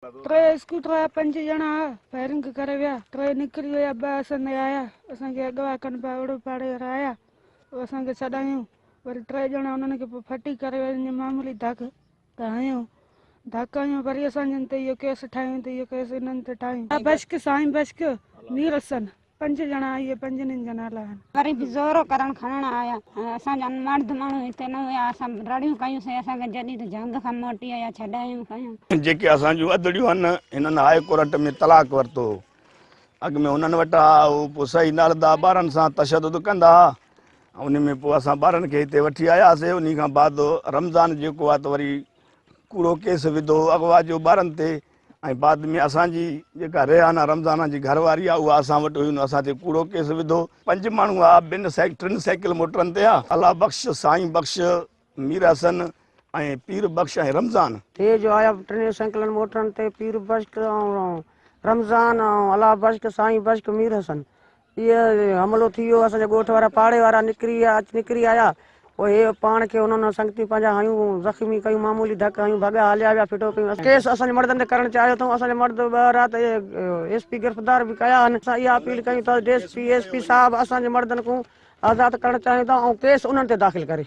टे स्कूटर 5 ॼणा फायरिंग करे विया, 3 निकिरी विया, 2 असां आया, असांखे अगवा कनि पिया, ओड़ो पाड़े वारा आया, असांखे छॾायूं, वरी 3 ॼणा उन्हनि खे पोइ फटी करे वरी मामूली धक त हयूं, धक हयूं, वरी असांजनि ते इहो केस ठाहियूं त इहो केस इन्हनि ते ठाहियूं। बश्क साईं बश्क मीर हसन 5 ॼणा इहे 5 ॼणा नाला आहिनि। वरी बि ज़ोरो करणु खणण आया, असांजा मर्द माण्हू हिते न हुया, असां रड़ियूं कयूंसीं, असांखे जॾहिं त जंग खां मोटी आया छॾायूं कयूं। जेके असांजूं अदड़ियूं आहिनि हिननि हाई कोर्ट में तलाक वरितो, अॻु में हुननि वटि उहो पोइ सही न हलंदा, ॿारनि सां तशदुद कंदा, उन में पोइ असां ॿारनि खे हिते वठी आयासीं। उन खां बाद रमज़ान जेको आहे त वरी कूड़ो केस विधो अगवा जो ॿारनि ते, ऐं बाद में असांजी जेका रेहाना रमज़ान जी घरवारी आहे उहा असां वटि हुई, असां ते कूड़ो केस विधो। 5 माण्हू आहे, 3 साइकिल मोटरनि ते आहे, अला बख़्श, साईं बख़्श, मीर हसन ऐं पीर बख़्श ऐं रमज़ान। हे जो आया 3 साइकिल मोटरनि ते, पीर बख़्श ऐं रमज़ान ऐं अला बख़्श, साईं बख़्श, मीर हसन, इहे हमिलो थी वियो। असांजे ॻोठ वारा पाड़े वारा निकिरी आया, पोइ हे पाण खे उन्हनि संगती पंहिंजा हयूं ज़ख़्मी कयूं, मामूली धक हयूं, भॻा हलिया विया, फिटो कयूं। केस असांजे मर्दनि ते करणु चाहियो अथऊं, असांजे मर्द 2 राति SP गिरफ़्तार बि कया आहिनि। असां इहा अपील कयूं था SP साहिबु असांजे मर्दनि को आज़ादु करणु चाहियूं था ऐं केस उन्हनि ते दाख़िल करे।